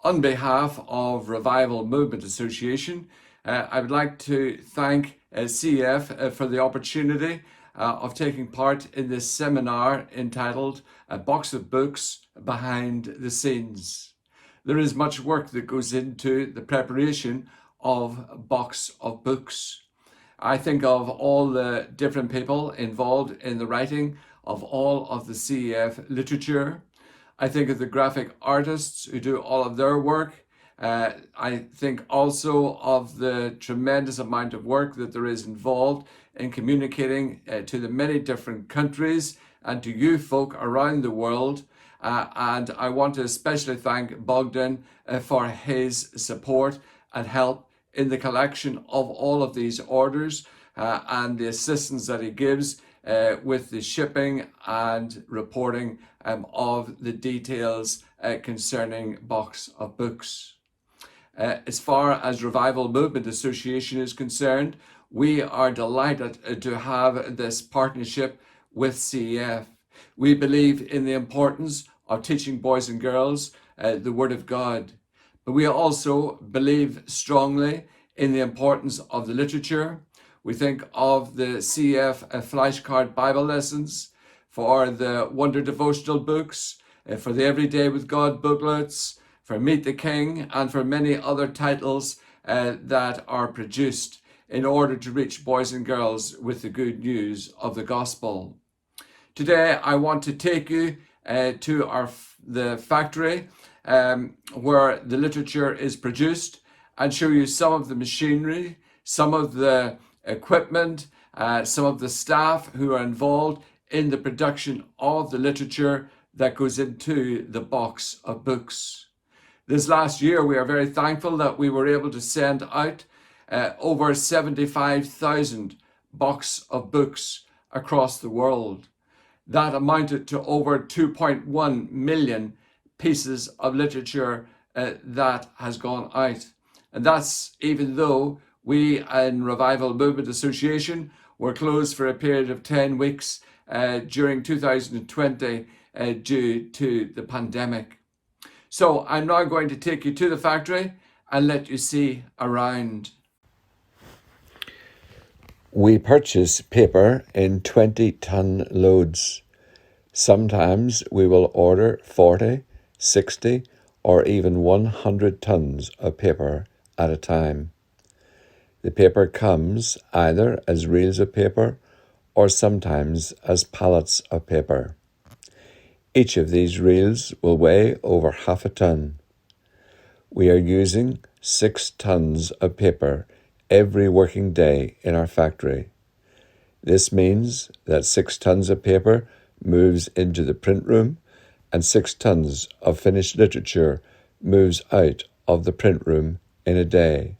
On behalf of Revival Movement Association, I would like to thank CF for the opportunity of taking part in this seminar entitled A Box of Books Behind the Scenes. There is much work that goes into the preparation of a box of books. I think of all the different people involved in the writing of all of the CEF literature. I think of the graphic artists who do all of their work. I think also of the tremendous amount of work that there is involved in communicating to the many different countries and to you folk around the world. And I want to especially thank Bogdan for his support and help in the collection of all of these orders and the assistance that he gives with the shipping and reporting of the details concerning Box of Books. As far as Revival Movement Association is concerned, we are delighted to have this partnership with CEF. We believe in the importance of teaching boys and girls the Word of God. But we also believe strongly in the importance of the literature. We think of the CF flashcard Bible lessons, for the Wonder Devotional books, for the Everyday with God booklets, for Meet the King, and for many other titles that are produced in order to reach boys and girls with the good news of the gospel. Today, I want to take you to the factory where the literature is produced and show you some of the machinery, some of the equipment, some of the staff who are involved in the production of the literature that goes into the box of books. This last year, we are very thankful that we were able to send out over 75,000 box of books across the world. That amounted to over 2.1 million pieces of literature that has gone out. And that's even though we in Revival Movement Association were closed for a period of 10 weeks during 2020 due to the pandemic. So I'm now going to take you to the factory and let you see around. We purchase paper in 20-ton loads. Sometimes we will order 40, 60, or even 100 tons of paper at a time. The paper comes either as reels of paper or sometimes as pallets of paper. Each of these reels will weigh over half a ton. We are using 6 tons of paper every working day in our factory. This means that 6 tons of paper moves into the print room and 6 tons of finished literature moves out of the print room in a day.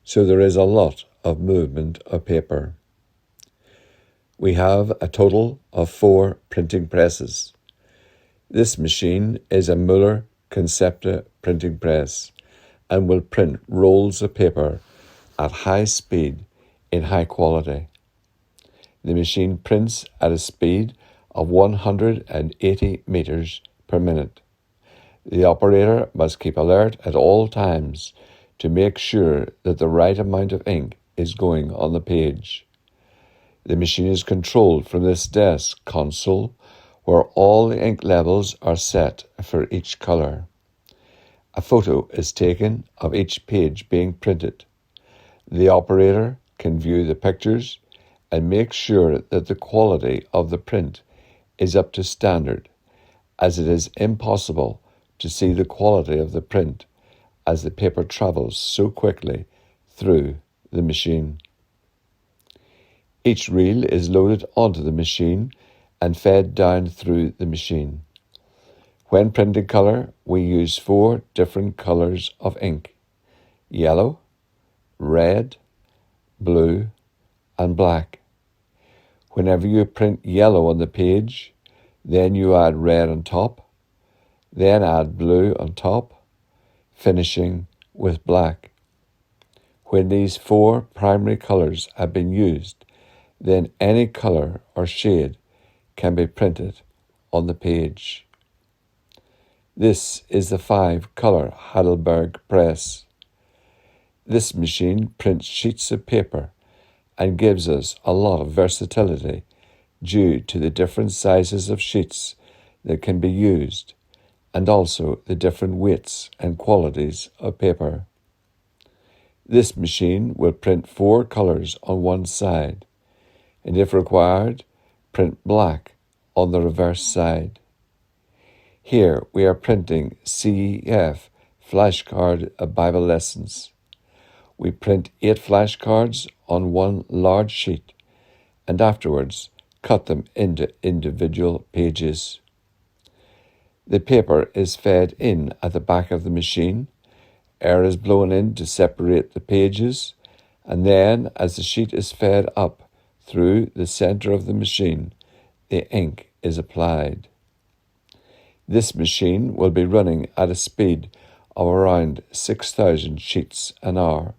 So there is a lot of movement of paper. We have a total of 4 printing presses. This machine is a Muller Concepta printing press and will print rolls of paper at high speed in high quality. The machine prints at a speed of 180 meters per minute. The operator must keep alert at all times to make sure that the right amount of ink is going on the page. The machine is controlled from this desk console where all the ink levels are set for each color. A photo is taken of each page being printed. The operator can view the pictures and make sure that the quality of the print is up to standard, as it is impossible to see the quality of the print as the paper travels so quickly through the machine. Each reel is loaded onto the machine and fed down through the machine. When printing color, we use 4 different colors of ink: yellow, red, blue, and black. Whenever you print yellow on the page, then you add red on top, then add blue on top, finishing with black. When these 4 primary colors have been used, then any color or shade can be printed on the page. This is the 5-color Heidelberg press. This machine prints sheets of paper and gives us a lot of versatility due to the different sizes of sheets that can be used and also the different weights and qualities of paper. This machine will print 4 colors on one side and, if required, print black on the reverse side. Here we are printing CEF flashcard Bible lessons. We print 8 flashcards on one large sheet and afterwards cut them into individual pages. The paper is fed in at the back of the machine, air is blown in to separate the pages, and then as the sheet is fed up through the center of the machine, the ink is applied. This machine will be running at a speed of around 6,000 sheets an hour.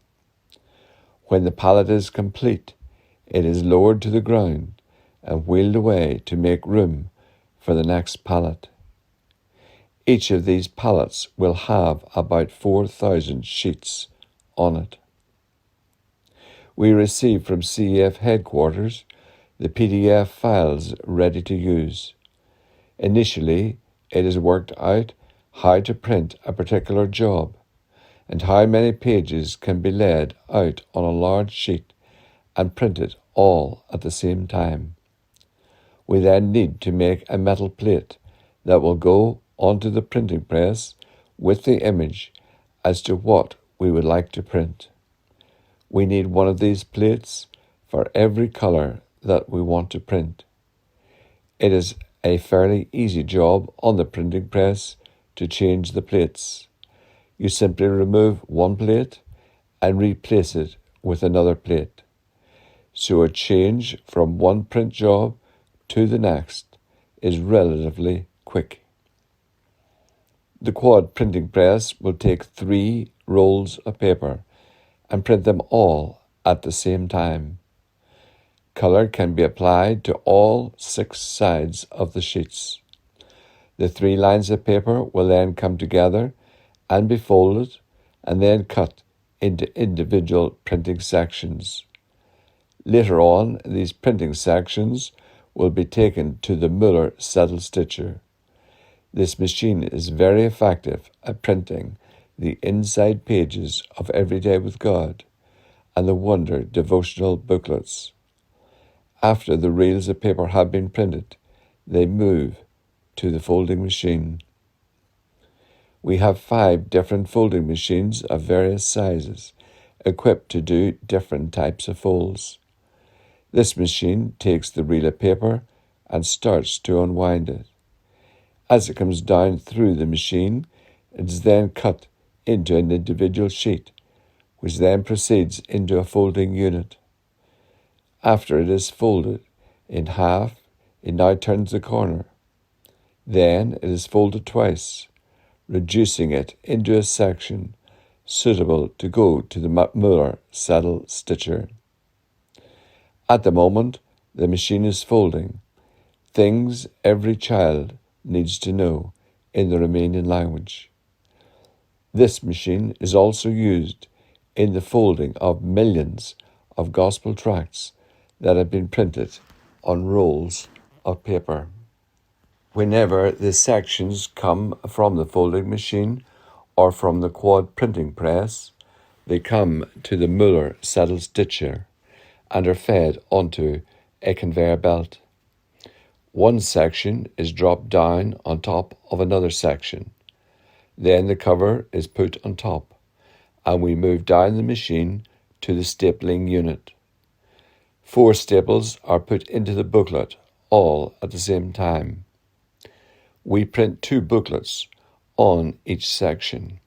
When the pallet is complete, it is lowered to the ground and wheeled away to make room for the next pallet. Each of these pallets will have about 4,000 sheets on it. We receive from CEF headquarters the PDF files ready to use. Initially, it is worked out how to print a particular job and how many pages can be laid out on a large sheet and printed all at the same time. We then need to make a metal plate that will go onto the printing press with the image as to what we would like to print. We need one of these plates for every color that we want to print. It is a fairly easy job on the printing press to change the plates. You simply remove one plate and replace it with another plate. So a change from one print job to the next is relatively quick. The quad printing press will take 3 rolls of paper and print them all at the same time. Color can be applied to all 6 sides of the sheets. The 3 lines of paper will then come together and be folded and then cut into individual printing sections. Later on, these printing sections will be taken to the Muller saddle stitcher. This machine is very effective at printing the inside pages of Every Day with God and the Wonder devotional booklets. After the reels of paper have been printed, they move to the folding machine. We have 5 different folding machines of various sizes, equipped to do different types of folds. This machine takes the reel of paper and starts to unwind it. As it comes down through the machine, it is then cut into an individual sheet, which then proceeds into a folding unit. After it is folded in half, it now turns the corner. Then it is folded twice, reducing it into a section suitable to go to the Muller saddle stitcher. At the moment, the machine is folding things every child needs to know in the Romanian language. This machine is also used in the folding of millions of gospel tracts that have been printed on rolls of paper. Whenever the sections come from the folding machine or from the quad printing press, they come to the Muller saddle stitcher and are fed onto a conveyor belt. One section is dropped down on top of another section. Then the cover is put on top, and we move down the machine to the stapling unit. 4 staples are put into the booklet, all at the same time. We print 2 booklets on each section.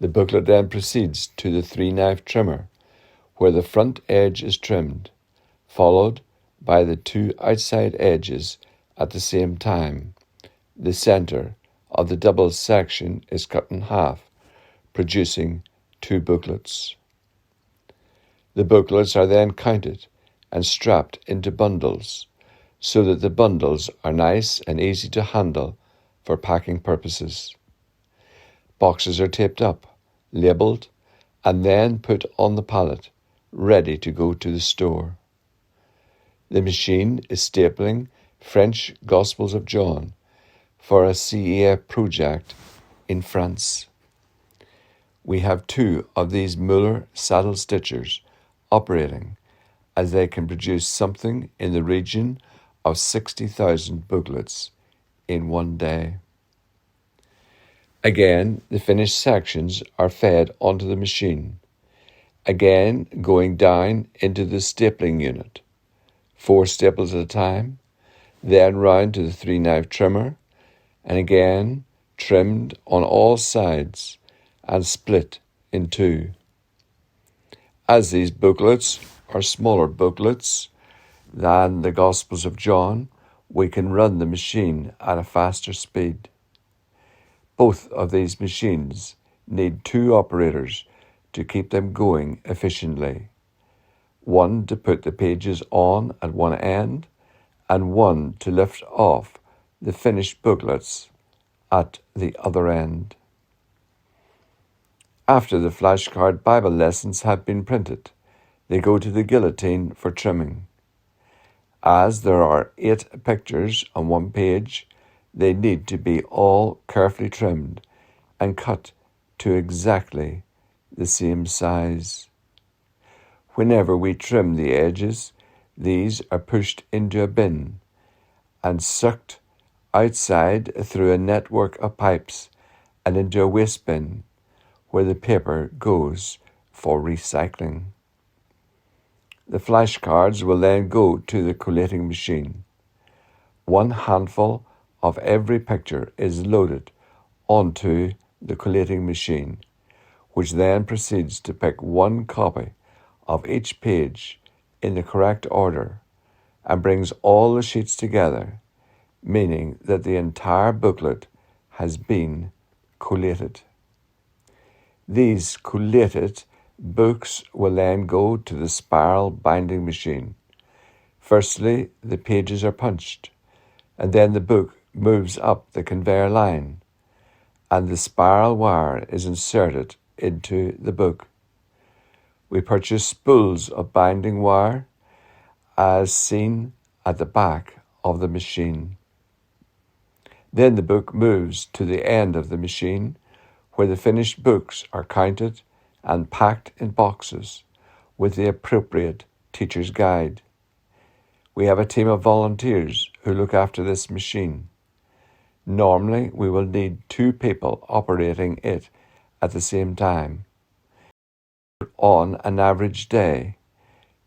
The booklet then proceeds to the 3-knife trimmer, where the front edge is trimmed, followed by the 2 outside edges at the same time. The center of the double section is cut in half, producing 2 booklets. The booklets are then counted and strapped into bundles, so that the bundles are nice and easy to handle for packing purposes. Boxes are taped up, labelled, and then put on the pallet, ready to go to the store. The machine is stapling French Gospels of John for a CEF project in France. We have 2 of these Muller saddle stitchers operating, as they can produce something in the region of 60,000 booklets in one day. Again, the finished sections are fed onto the machine, again going down into the stapling unit, 4 staples at a time, then round to the 3-knife trimmer, and again trimmed on all sides and split in 2. As these booklets are smaller booklets than the Gospels of John, we can run the machine at a faster speed. Both of these machines need 2 operators to keep them going efficiently. 1 to put the pages on at one end, and 1 to lift off the finished booklets at the other end. After the flashcard Bible lessons have been printed, they go to the guillotine for trimming. As there are 8 pictures on one page, they need to be all carefully trimmed and cut to exactly the same size. Whenever we trim the edges, these are pushed into a bin and sucked outside through a network of pipes and into a waste bin where the paper goes for recycling. The flashcards will then go to the collating machine. 1 handful of every picture is loaded onto the collating machine, which then proceeds to pick 1 copy of each page in the correct order and brings all the sheets together, meaning that the entire booklet has been collated. These collated books will then go to the spiral binding machine. Firstly, the pages are punched, and then the book moves up the conveyor line, and the spiral wire is inserted into the book. We purchase spools of binding wire, as seen at the back of the machine. Then the book moves to the end of the machine, where the finished books are counted and packed in boxes with the appropriate teacher's guide. We have a team of volunteers who look after this machine. Normally, we will need 2 people operating it at the same time. On an average day,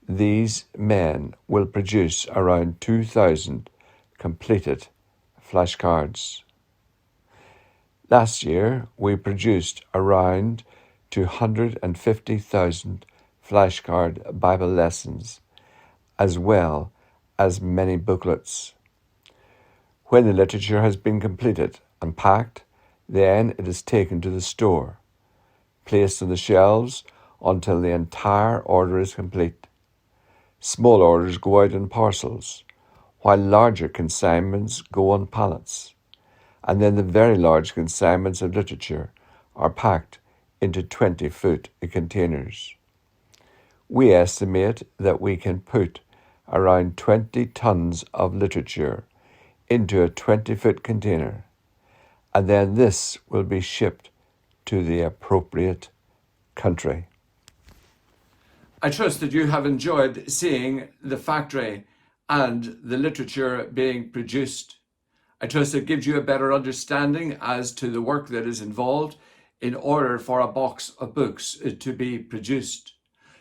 these men will produce around 2,000 completed flashcards. Last year, we produced around 250,000 flashcard Bible lessons, as well as many booklets. When the literature has been completed and packed, then it is taken to the store, placed on the shelves until the entire order is complete. Small orders go out in parcels, while larger consignments go on pallets, and then the very large consignments of literature are packed into 20-foot containers. We estimate that we can put around 20 tons of literature into a 20-foot container, and then this will be shipped to the appropriate country. I trust that you have enjoyed seeing the factory and the literature being produced. I trust it gives you a better understanding as to the work that is involved in order for a box of books to be produced.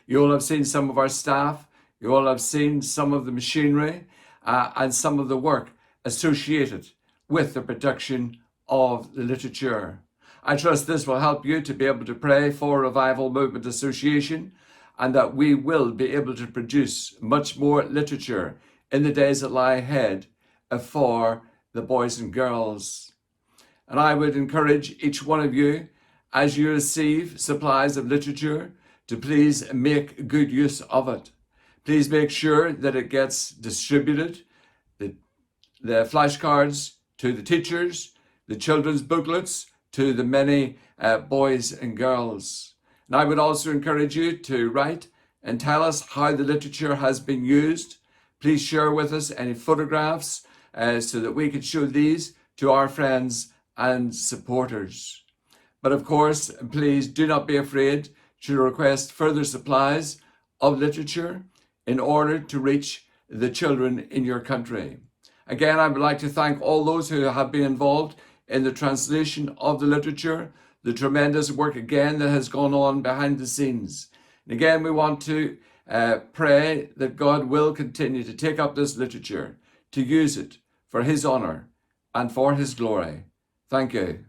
You all have seen some of our staff, you all have seen some of the machinery and some of the work associated with the production of the literature. I trust this will help you to be able to pray for Revival Movement Association, and that we will be able to produce much more literature in the days that lie ahead for the boys and girls. And I would encourage each one of you, as you receive supplies of literature, to please make good use of it. Please make sure that it gets distributed, the flashcards to the teachers. the children's booklets to the many boys and girls. And I would also encourage you to write and tell us how the literature has been used. Please share with us any photographs so that we can show these to our friends and supporters. But of course, please do not be afraid to request further supplies of literature in order to reach the children in your country. Again, I would like to thank all those who have been involved in the translation of the literature, the tremendous work again that has gone on behind the scenes. And again, we want to pray that God will continue to take up this literature, to use it for his honor and for his glory. Thank you.